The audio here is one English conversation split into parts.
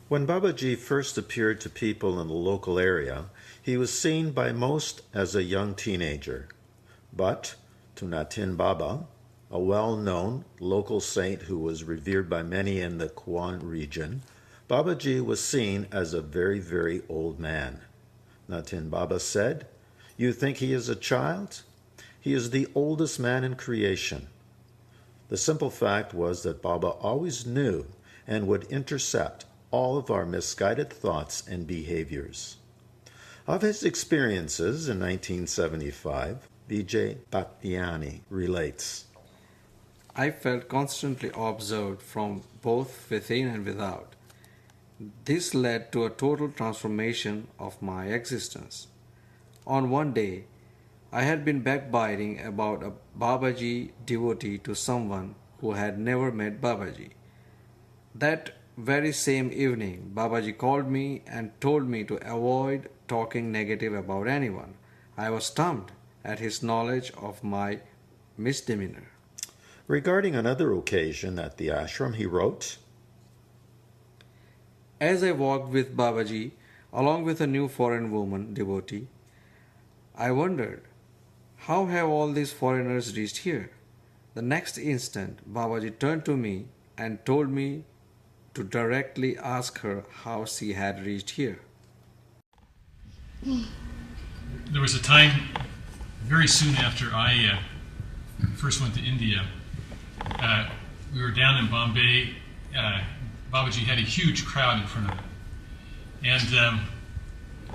When Babaji first appeared to people in the local area, he was seen by most as a young teenager. But to Natin Baba, a well-known local saint who was revered by many in the Kuan region, Babaji was seen as a very, very old man. Natin Baba said, "You think he is a child? He is the oldest man in creation." The simple fact was that Baba always knew and would intercept all of our misguided thoughts and behaviors. Of his experiences in 1975, Vijay Bhaktiani relates, I felt constantly observed from both within and without. This led to a total transformation of my existence. On one day, I had been backbiting about a Babaji devotee to someone who had never met Babaji. That very same evening, Babaji called me and told me to avoid talking negative about anyone. I was stumped at his knowledge of my misdemeanor. Regarding another occasion at the ashram, he wrote, As I walked with Babaji, along with a new foreign woman devotee, I wondered, how have all these foreigners reached here? The next instant, Babaji turned to me and told me to directly ask her how she had reached here. There was a time very soon after I first went to India. We were down in Bombay. Babaji had a huge crowd in front of him. And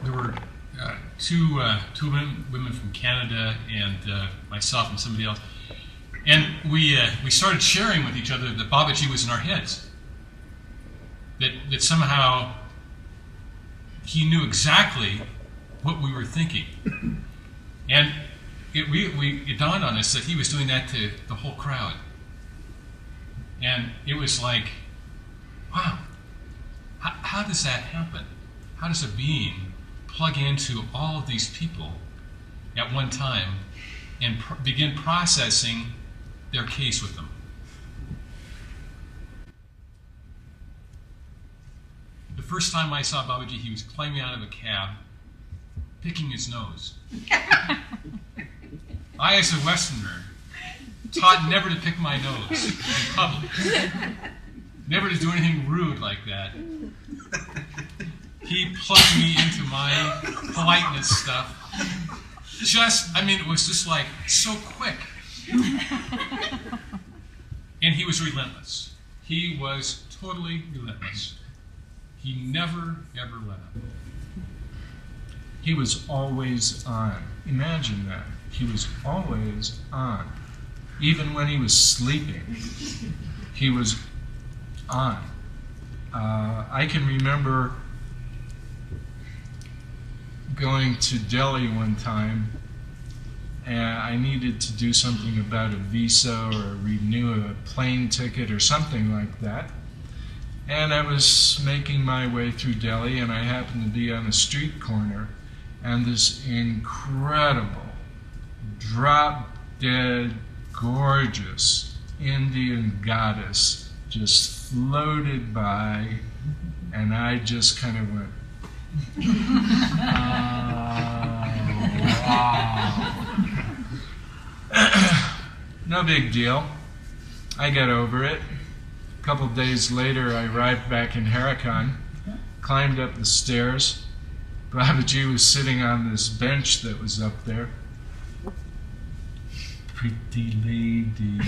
there were two women from Canada and myself and somebody else. And we started sharing with each other that Babaji was in our heads. That somehow he knew exactly what we were thinking. And it dawned on us that he was doing that to the whole crowd. And it was like, wow, how does that happen? How does a being plug into all of these people at one time and begin processing their case with them? The first time I saw Babaji, he was climbing out of a cab, picking his nose. I, as a Westerner, taught never to pick my nose in public, never to do anything rude like that. He plugged me into my politeness stuff. It was just like so quick. And he was relentless. He was totally relentless. He never, ever let up. He was always on. Imagine that. He was always on. Even when he was sleeping, he was on. I can remember going to Delhi one time, and I needed to do something about a visa or renew a plane ticket or something like that. And I was making my way through Delhi, and I happened to be on a street corner, and this incredible, drop-dead, gorgeous Indian goddess just floated by, and I just kind of went, wow. No big deal. I got over it. A couple of days later, I arrived back in Haidakhan, climbed up the stairs. Babaji was sitting on this bench that was up there. Pretty lady.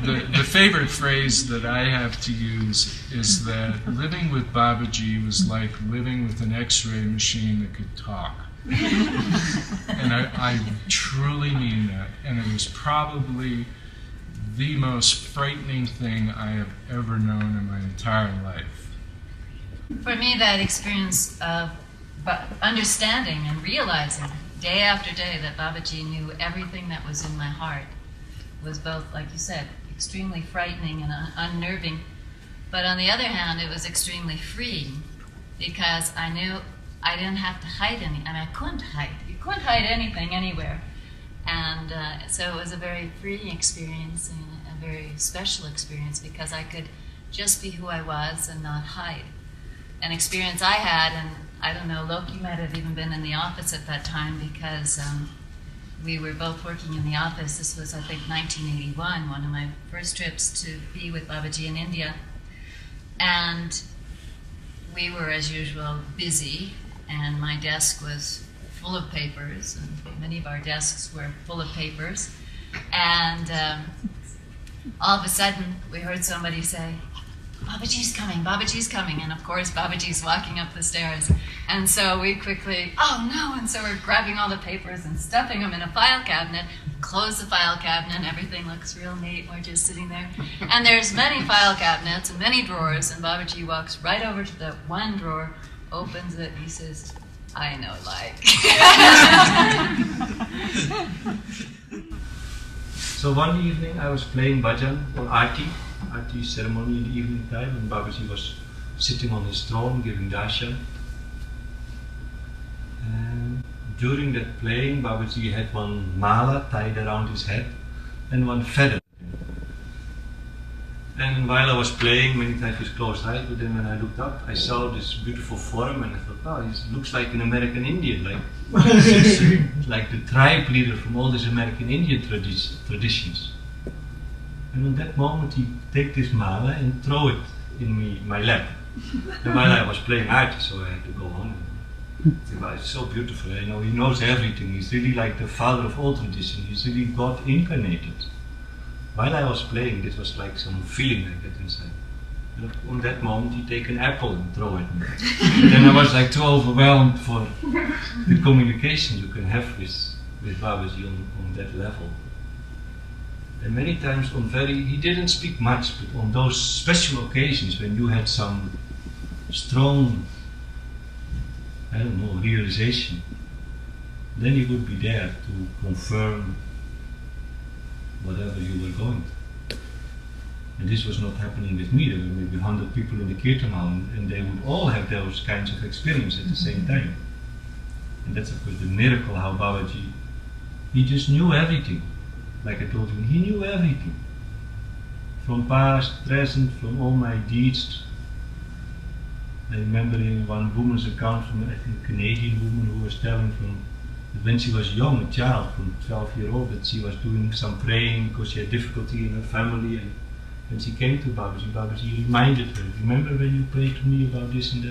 The favorite phrase that I have to use is that living with Babaji was like living with an X-ray machine that could talk. And I truly mean that. And it was probably the most frightening thing I have ever known in my entire life. For me, that experience of understanding and realizing day after day that Babaji knew everything that was in my heart was both, like you said, extremely frightening and unnerving. But on the other hand, it was extremely freeing because I knew I didn't have to hide any, and I couldn't hide. couldn't hide anything anywhere. And so it was a very freeing experience and a very special experience because I could just be who I was and not hide. An experience I had, and I don't know, Loki might have even been in the office at that time because we were both working in the office. This was, I think, 1981, one of my first trips to be with Babaji in India. And we were, as usual, busy, and my desk was full of papers, and many of our desks were full of papers. And all of a sudden, we heard somebody say, "Babaji's coming, Babaji's coming." And of course, Babaji's walking up the stairs. And so we quickly, "Oh no," and so we're grabbing all the papers and stuffing them in a file cabinet, close the file cabinet, and everything looks real neat. We're just sitting there. And there's many file cabinets and many drawers, and Babaji walks right over to the one drawer, opens it, and he says, "I know, like." So one evening I was playing bhajan or Aarti ceremony in the evening time, and Babaji was sitting on his throne giving darshan. And during that playing, Babaji had one mala tied around his head and one feather. And while I was playing, many times with closed eyes, but then when I looked up, I saw this beautiful form, and I thought, "Oh, he looks like an American Indian, like the tribe leader from all these American Indian traditions." And on that moment, he take this mala and throw it in my lap. And while I was playing Aarti, so I had to go on. I think, "Wow, it's so beautiful. You know, he knows everything. He's really like the father of all tradition. He's really God incarnated." While I was playing, this was like some feeling I get inside. And on that moment, he take an apple and throw it at me. And then I was like too overwhelmed for the communication you can have with Babaji on that level. And many times he didn't speak much, but on those special occasions when you had some strong, I don't know, realization, then he would be there to confirm whatever you were going to. And this was not happening with me. There were maybe 100 people in the kirtan hall, and they would all have those kinds of experiences at the same time. And that's of course the miracle how Babaji, he just knew everything. Like I told you, he knew everything. From past, present, from all my deeds. I remember in one woman's account from, I think, a Canadian woman who was telling from when she was young, a child from 12-year-old, that she was doing some praying because she had difficulty in her family, and when she came to Babaji, Babaji reminded her, "Remember when you prayed to me about this and that?"